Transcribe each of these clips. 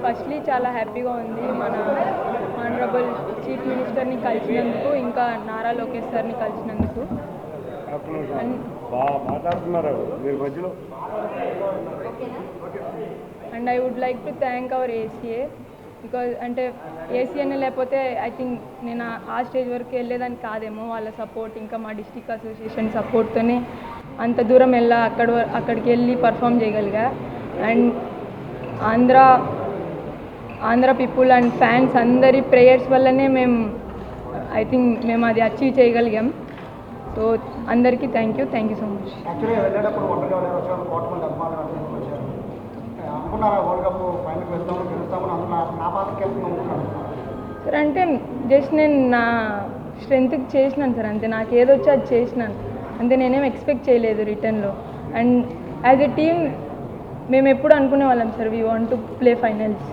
Firstly చాలా హ్యాపీగా ఉంది మన ఆనరబుల్ చీఫ్ మినిస్టర్ని కలిసినందుకు, ఇంకా నారా లోకేష్ సార్ని కలిసినందుకు. And I would like to thank our ACA, because అంటే ఏసీఏనే లేకపోతే ఐ థింక్ నేను ఆ స్టేజ్ వరకు వెళ్ళేదాన్ని కాదేమో. వాళ్ళ సపోర్ట్, ఇంకా మా డిస్ట్రిక్ట్ అసోసియేషన్ సపోర్ట్తోనే అంత దూరం అక్కడికి వెళ్ళి పర్ఫామ్ చేయగలిగా. And Andhra people and fans అందరి ప్రేయర్స్ వల్లనే ఐ థింక్ మేము అది అచీవ్ చేయగలిగాం. సో అందరికీ thank you so much. Sir అంటే జస్ట్ నేను నా స్ట్రెంత్కి చేసినాను సార్, అంతే. నాకు ఏదొచ్చో అది చేసినాను అంతే. నేనేం ఎక్స్పెక్ట్ చేయలేదు రిటర్న్లో. అండ్ యాజ్ ఎ టీమ్ మేము ఎప్పుడు అనుకునే వాళ్ళం sir, we want to play finals.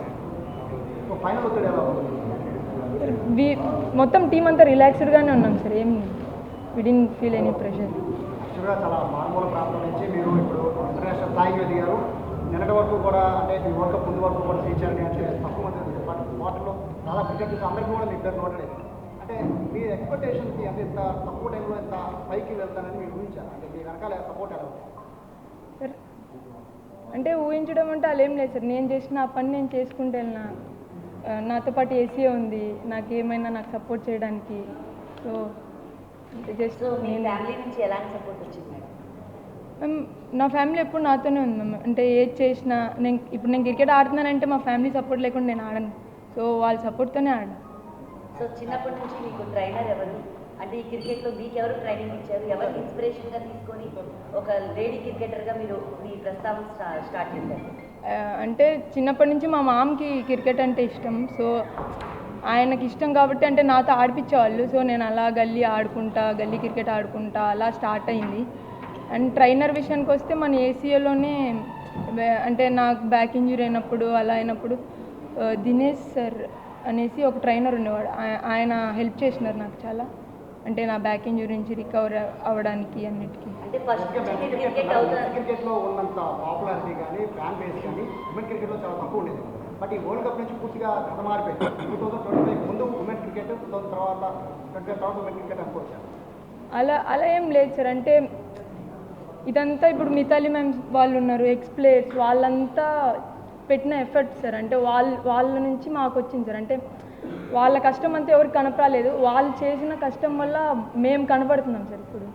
మొత్తం టీం అంతా రిలాక్స్డ్గానే ఉన్నాం సార్, ఏం వి డిడ్ంట్ ఫీల్ ఎనీ ప్రెషర్. చాలా మారుమూల ప్రాంతం నుంచి మీరు ఇప్పుడు ఇంటర్నేషనల్ స్థాయికి ఎదిగారు. నిన్నటి వరకు కూడా అంటే ఈ వరల్డ్ కప్ ముందు వరకు కూడా టీచర్ని అంటే తక్కువ మంది వాటిలో చాలా క్రికెట్ అందరికీ కూడా మీ ఇద్దరు నోటలేదు. అంటే మీ ఎక్స్పెక్టేషన్కి అంటే ఇంత తక్కువ టైంలో ఇంత పైకి వెళ్తానని మీరు ఊహించారు? అంటే మీ వెనకాల సపోర్ట్ ఎలా సార్? అంటే ఊహించడం అంటే అలా ఏం లేదు సార్. నేను చేసిన ఆ పని నేను చేసుకుంటే వెళ్ళినా. నాతో పాటు ఏసీ ఉంది, నాకు ఏమైనా నాకు సపోర్ట్ చేయడానికి. సో జస్ట్ మీ ఫ్యామిలీ నుంచి ఎలాంటి సపోర్ట్ వచ్చింది మేడం? నా ఫ్యామిలీ ఎప్పుడు నాతోనే ఉంది మ్యామ్. అంటే ఏది చేసినా ఇప్పుడు నేను క్రికెట్ ఆడుతున్నానంటే మా ఫ్యామిలీ సపోర్ట్ లేకుండా నేను ఆడను. సో వాళ్ళ సపోర్ట్తోనే ఆడాను. సో చిన్నప్పటి నుంచి మీకు ట్రైనర్ ఎవరు? అంటే ఈ క్రికెట్లో మీకు ఎవరు ట్రైనింగ్ ఇచ్చారు? ఎవరికి ఇన్స్పిరేషన్గా తీసుకొని ఒక లేడీ క్రికెటర్గా మీరు మీ ప్రస్తావన స్టార్ట్ చేశారు? అంటే చిన్నప్పటి నుంచి మా మామకి క్రికెట్ అంటే ఇష్టం. సో ఆయనకి ఇష్టం కాబట్టి అంటే నాతో ఆడిపించేవాళ్ళు. సో నేను అలా గల్లీ క్రికెట్ ఆడుకుంటా అలా స్టార్ట్ అయింది. అండ్ ట్రైనర్ విషయానికి వస్తే మన ఏసీఏలోనే అంటే నాకు బ్యాక్ ఇంజరీ అయినప్పుడు అలా అయినప్పుడు దినేష్ సార్ అనేసి ఒక ట్రైనర్ ఉండేవాడు. ఆయన హెల్ప్ చేసినారు నాకు చాలా, అంటే నా బ్యాక్ ఇంజరీ నుంచి రికవర్ అవ్వడానికి అన్నిటికీ. క్రికెట్లో ఉన్నంత పాపులారిటీ కానీ ఫ్యాన్ బేస్ కానీ ఉమెన్ క్రికెట్లో చాలా తక్కువ ఉండేది. బట్ ఈ వరల్డ్ కప్ నుంచి పూర్తిగా కథ మారిపోయింది. 2025 ముందు ఉమెన్ క్రికెట్, 2000 తర్వాత 20 తర్వాత ఉమెన్ క్రికెట్ అనుకోవచ్చు. అలా ఏం లేదు సార్. అంటే ఇదంతా ఇప్పుడు మిథాలీ మ్యామ్స్ వాళ్ళు ఉన్నారు, ఎక్స్ ప్లేయర్స్, వాళ్ళంతా పెట్టిన ఎఫర్ట్స్ సార్. అంటే వాళ్ళ నుంచి మాకు వచ్చింది సార్. అంటే వాళ్ళ కష్టం అంతా ఎవరికి కనపరాలేదు, వాళ్ళు చేసిన కష్టం వల్ల మేము కనపడుతున్నాం సార్ ఇప్పుడు.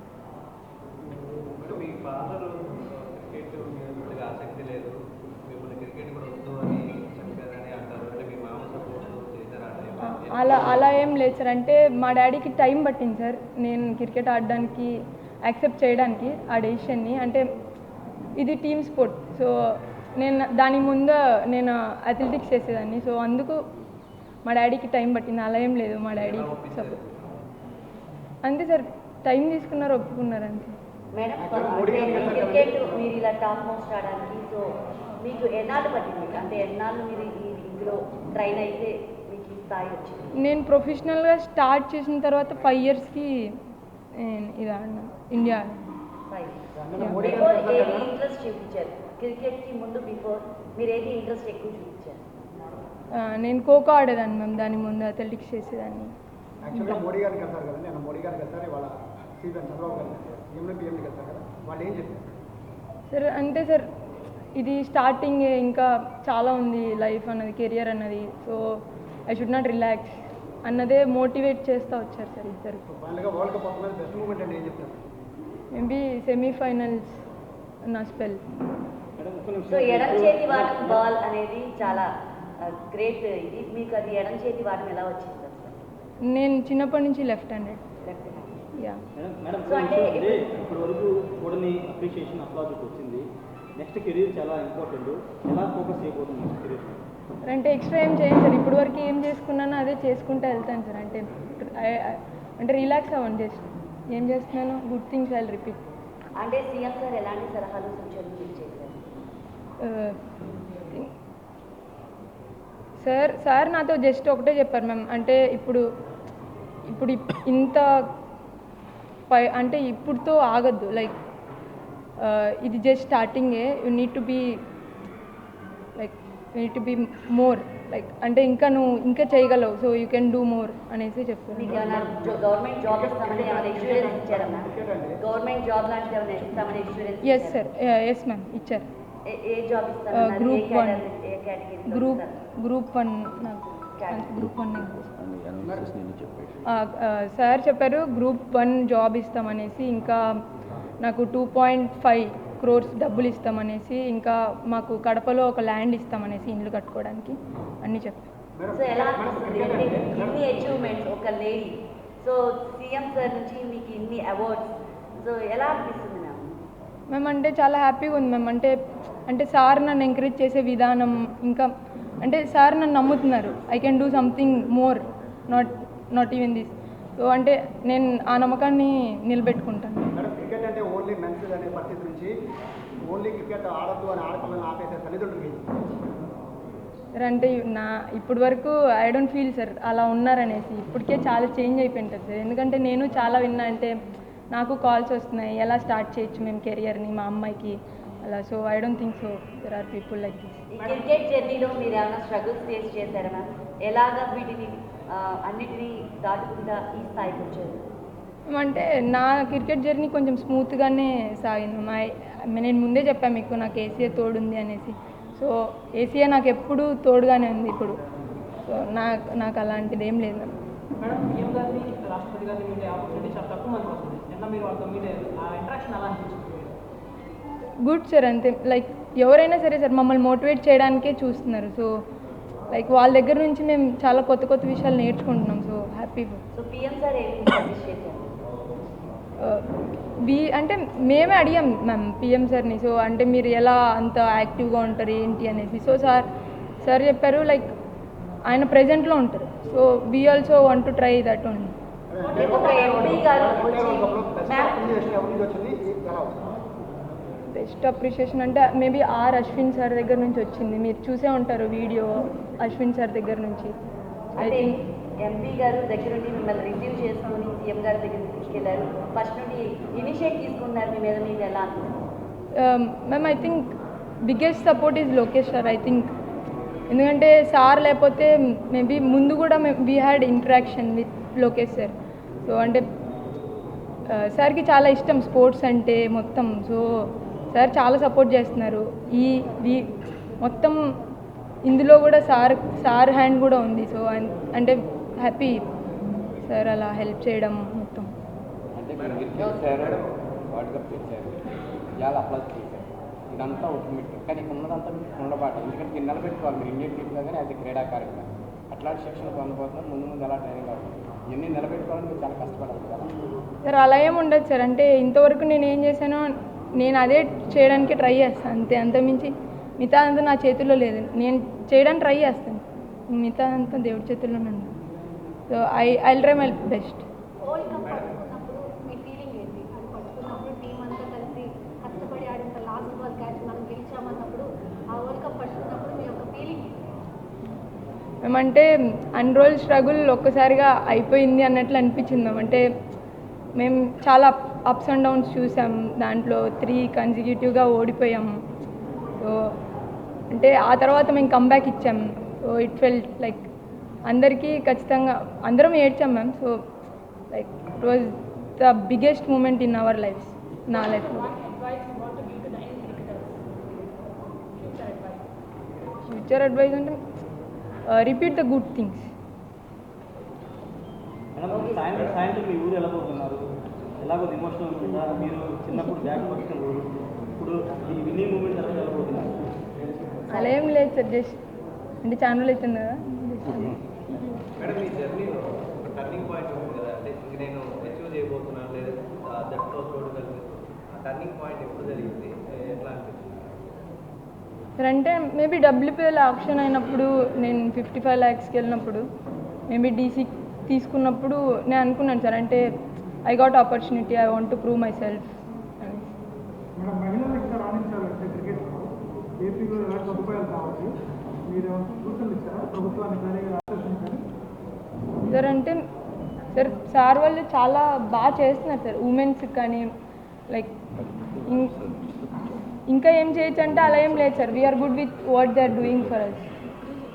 అలా ఏం లేదు సార్. అంటే మా డాడీకి టైం పట్టింది సార్ నేను క్రికెట్ ఆడడానికి యాక్సెప్ట్ చేయడానికి ఆ డెసిషన్ని. అంటే ఇది టీమ్ స్పోర్ట్. సో దాని ముందు నేను అథ్లెటిక్స్ చేసేదాన్ని. సో అందుకు మా డాడీకి టైం పట్టింది. అలా ఏం లేదు మా డాడీ సపోర్ట్ అంతే సార్. టైం తీసుకున్నారు, ఒప్పుకున్నారు అంతే. మేడం క్రికెట్ మీరు ఇలా టాప్ మోస్ట్ ఆడడానికి సో మీకు ఎన్నాళ్ళు పట్టింది? అంటే ఎన్నాళ్ళు మీరు ఇందులో ట్రైన్ అయితే మీకు ఈ స్థాయి వచ్చింది? నేను ప్రొఫెషనల్గా స్టార్ట్ చేసిన తర్వాత 5 ఇయర్స్కి ఇది ఆడినా ఇండియా. ఏది ఇంట్రెస్ట్ చూపించారు క్రికెట్కి ముందు? బిఫోర్ మీరు ఏది ఇంట్రెస్ట్ ఎక్కువ చూపించారు? నేను ఖోఖో ఆడేదాన్ని మ్యామ్, దాని ముందు అథ్లెటిక్స్ చేసేదాన్ని. యాక్చువల్గా మోడీ గారికి వెళ్తారు కదండి, నేను మోడీ గారికి వెళ్తారు ఇవాళ సీఎం చంద్రబాబు గారు పిఎంకి వెళ్తారు కదా, వాళ్ళు ఏం చెప్పారు సార్? అంటే సార్ ఇది స్టార్టింగ్, ఇంకా చాలా ఉంది లైఫ్ అన్నది, కెరియర్ అన్నది. So I should not relax అన్నదే మోటివేట్ చేస్తూ వచ్చారు సార్ ఇద్దరు. వరల్డ్ కప్ వస్తుంది, బెస్ట్ మూమెంట్ అంటే ఏం చెప్తారు? మేబీ సెమీఫైనల్స్ నా స్పెల్. సో ఎడం చేతి వాటం బాల్ అనేది చాలా గ్రేట్. ఇది మీకు అది ఎడం చేతి వాటం ఎలా వచ్చింది? నేను చిన్నప్పటి నుంచి లెఫ్ట్ హ్యాండెడ్. యా మేడం, ఇప్పటి వరకు కూడాని అప్రిషియేషన్ అప్లాజ్ వచ్చింది. నెక్స్ట్ కెరీర్ చాలా ఇంపార్టెంట్. ఎలా ఫోకస్ చేయబోతుంది నెక్స్ట్ కెరీర్? అంటే ఎక్స్ట్రా ఏం చేయండి సార్. ఇప్పటి వరకు ఏం చేసుకున్నానో అదే చేసుకుంటూ వెళ్తాను సార్. అంటే రిలాక్స్ అవ్వండి, జస్ట్ ఏం చేస్తున్నానో గుడ్ థింగ్స్ ఐ రిపీట్. అంటే సీఎం సార్ ఎలాంటి సలహాలు సూచనలు చేశారు? సార్ నాతో జస్ట్ ఒకటే చెప్పారు మ్యామ్. అంటే ఇప్పుడు ఇంత అంటే ఇప్పుడుతో ఆగద్దు, లైక్ ఇది జస్ట్ స్టార్టింగే. You need to be like it be more like అంటే ఇంకా నువ్వు ఇంకా చేయగలవు so you can do more అనేసి చెప్పారు. మీకు ఏమైనా గవర్నమెంట్ జాబ్ ఇస్తామని ఏమైనా ఇన్సూరెన్స్ ఇచ్చారమ్మా? గవర్నమెంట్ జాబ్ లాంటిది ఏమైనా ఇస్తామని insurance? Yes sir, yes ma'am ఇచ్చారు. ఏ జాబ్ ఇస్తామన్నారు? గ్రూప్ 1 ఏ కేటగిరీ? గ్రూప్ 1 నాకు గ్రూప్ 1 సార్ చెప్పారు గ్రూప్ 1 జాబ్ ఇస్తామనేసి, ఇంకా నాకు 2.5 crores డబ్బులు ఇస్తామనేసి, ఇంకా మాకు కడపలో ఒక ల్యాండ్ ఇస్తామనేసి ఇల్లు కట్టుకోవడానికి అన్నీ చెప్పారు. సో ఎలా అనిపిస్తుంది అంటే ఇన్ని అచీవ్మెంట్స్ ఒక లేడీ, సో సీఎం సార్ నుంచి మీకు ఇన్ని అవార్డ్స్, సో ఎలా అనిపిస్తుంది మ్యామ్? మ్యామ్ అంటే చాలా హ్యాపీగా ఉంది మ్యామ్. అంటే సార్ నన్ను ఎంకరేజ్ చేసే విధానం, ఇంకా అంటే సార్ నన్ను నమ్ముతున్నారు I can do something more, not even this. So అంటే నేను ఆ నమ్మకాన్ని నిలబెట్టుకుంటాను. మేడం, క్రికెట్ అంటే ఓన్లీ మెన్స్ అనే పరిస్థితి నుంచి ఓన్లీ క్రికెట్ ఆడద్దు అని ఆడపిల్లలను ఆపేసే తల్లిదండ్రులకి సార్ అంటే ఇప్పటి వరకు ఐ డోంట్ ఫీల్ సార్ అలా ఉన్నారనేసి. ఇప్పటికే చాలా చేంజ్ అయిపోయింటుంది సార్. ఎందుకంటే నేను చాలా విన్నా, అంటే నాకు కాల్స్ వస్తున్నాయి ఎలా స్టార్ట్ చేయొచ్చు మేము కెరియర్ని మా అమ్మాయికి అలా. So I don't think so there are people like this. ఈ క్రికెట్ జర్నీలో మీరు ఏమైనా స్ట్రగుల్స్ ఫేస్ చేశారా మ్యామ్? ఎలాగా వీటిని అన్నిటినీ దాటుకుంటా ఈ స్థాయికి వచ్చారు? అంటే నా క్రికెట్ జర్నీ కొంచెం స్మూత్గానే సాగింది. నేను ముందే చెప్పాను మీకు నాకు ఏసీఏ తోడుంది అనేసి. సో ఏసీఏ నాకు ఎప్పుడు తోడుగానే ఉంది ఇప్పుడు. సో నాకు అలాంటిది ఏం లేదు. మేడం, సీఎం గారిని రాష్ట్రపతి గారిని మీట్ అయ్యే ఆపర్చునిటీ చాలా తక్కువ మందికి వస్తుంది. నిన్న మీరు వాళ్ళతో మీట్ అయ్యారు, ఆ ఇంట్రాక్షన్ ఎలా అనిపించింది? Good sir. అంతే లైక్ ఎవరైనా సరే సార్ మమ్మల్ని మోటివేట్ చేయడానికే చూస్తున్నారు. సో లైక్ వాళ్ళ దగ్గర నుంచి మేము చాలా కొత్త విషయాలు నేర్చుకుంటున్నాం. So happy. So PM sir ఏమి సజెస్ట్ చేశారు? అంటే మేమే అడిగాం మ్యామ్ పిఎం సార్ని. సో అంటే మీరు ఎలా అంత యాక్టివ్గా ఉంటారు ఏంటి అనేసి. సో సార్ చెప్పారు లైక్ ఆయన ప్రెజెంట్లో ఉంటారు. So we also want to try that only. ఒక ఎంపీ గారు వచ్చి వచ్చింది ఎలా అవుతుంది? బెస్ట్ అప్రిషియేషన్ అంటే మేబీ అశ్విన్ సార్ దగ్గర నుంచి వచ్చింది. మీరు చూసే ఉంటారు వీడియో అశ్విన్ సార్ దగ్గర నుంచి. ఐ అంటే థింక్ ఎంపీ గారు దగ్గర నుండి మిమ్మల్ని రిసీవ్ చేసుకొని సీఎం గారి దగ్గరికి తీసుకెళ్లారు. ఫస్ట్ నుండి ఇనిషియేట్ తీసుకున్నారు మీ మీద, మీకు ఎలా అనిపిస్తుంది? Ma'am I think biggest support is Lokesh sir. I think ఎందుకంటే సార్ లేకపోతే మేబీ ముందు కూడా we had interaction with Lokesh sir. So అంటే సార్కి చాలా ఇష్టం స్పోర్ట్స్ అంటే మొత్తం. సో సార్ చాలా సపోర్ట్ చేస్తున్నారు. మొత్తం ఇందులో కూడా సార్ హ్యాండ్ కూడా ఉంది. సో అంటే హ్యాపీ సార్ అలా హెల్ప్ చేయడం మొత్తం. అంటే మీరు చేశారు, వరల్డ్ కప్ చేశారు, చాలా అప్లాజ్ చేశారు, ఇదంతా ఒక కానీ ఉన్నదంతా మీకు ఉండబాట. ఎందుకంటే మీరు నిలబెట్టుకోవాలి, మీరు ఇండియన్ టీమ్గా కానీ అది క్రీడాకారంగా అట్లాంటి శిక్షణ పొందబోతున్నారు. ముందు ఎలా ట్రైనింగ్ అవుతుంది, ఇవన్నీ నిలబెట్టుకోవాలని మీరు చాలా కష్టపడాలి కదా సార్. అలా ఏమి ఉండదు సార్. అంటే ఇంతవరకు నేను ఏం చేశానో నేను అదే చేయడానికి ట్రై చేస్తాను అంతే. అంతమించి మిగతా అంతా నా చేతుల్లో లేదు. నేను చేయడానికి ట్రై చేస్తాను, మిగతా అంతా దేవుడి చేతుల్లోనే ఉంది. So I try my best. World cup పట్టుకున్నప్పుడు మీ ఫీలింగ్ ఏంటి? అది పట్టుకున్నప్పుడు టీం అంతా కలిసి కష్టపడి ఆడిన లాస్ట్ బాల్ క్యాచ్ మనం గెలిచామన్నప్పుడు, ఆ వరల్డ్ కప్ పట్టుకున్నప్పుడు మీ యొక్క ఫీలింగ్ ఏంటి? మేమంటే అన్ని రోజులు స్ట్రగుల్ ఒక్కసారిగా అయిపోయింది అన్నట్లు అనిపించింది మ్యామ్. అంటే మేము చాలా అప్స్ అండ్ డౌన్స్ చూసాం. దాంట్లో 3 కన్సిక్యూటివ్గా ఓడిపోయాము. సో అంటే ఆ తర్వాత మేము కంబ్యాక్ ఇచ్చాం. సో ఇట్ ఫెల్ట్ లైక్ అందరికీ ఖచ్చితంగా అందరం ఏడ్చాం ma'am. So like it was the biggest moment in our lives, నా లైఫ్లో. ఫ్యూచర్ అడ్వైస్ అంటే repeat the good things. Madam, సాయంత్రం మీ ఊరు ఎలా పోతున్నారు? ఎలాగో ఎమోషనల్ ఉంటుందా? మీరు చిన్నప్పుడు బ్యాట్ పట్టుకున్న ఊరు, ఇప్పుడు ఈ విన్నింగ్ మూమెంట్ తర్వాత ఎలా పోతున్నారు? అలా ఏం లేదు సార్, జస్ట్ అంటే ఛానల్ అవుతుంది కదా. మేడం, ఈ జర్నీలో ఒక టర్నింగ్ పాయింట్ ఉంది కదా, అంటే ఇంక నేను అచీవ్ చేయబోతున్నాను లేదా జట్టులో చూడగలిగి, ఆ టర్నింగ్ పాయింట్ ఎప్పుడు జరిగింది, ఎట్లా అనిపిస్తుంది? సార్ అంటే మేబీ డబ్ల్యూపీఎల్ ఆప్షన్ అయినప్పుడు, నేను 55 lakhsకి వెళ్ళినప్పుడు, మేబీ డీసీ తీసుకున్నప్పుడు నేను అనుకున్నాను సార్, అంటే I got opportunity, I want to prove my self అని. మేడం, మహిళలు ఇంకా రాణించాలంటే క్రికెట్లో ఏపీలో ఎలాంటి సదుపాయాలు కావచ్చు, మీరు సూచనలు ఇచ్చారా ప్రభుత్వానికి కానీ రాష్ట్రానికి కానీ? సార్ అంటే సార్ వాళ్ళు చాలా బాగా చేస్తున్నారు సార్ ఉమెన్స్కి కానీ. లైక్ ఇంకా ఏం చేయొచ్చు అంటే అలా ఏం లేదు sir. We are good with what they are doing for us.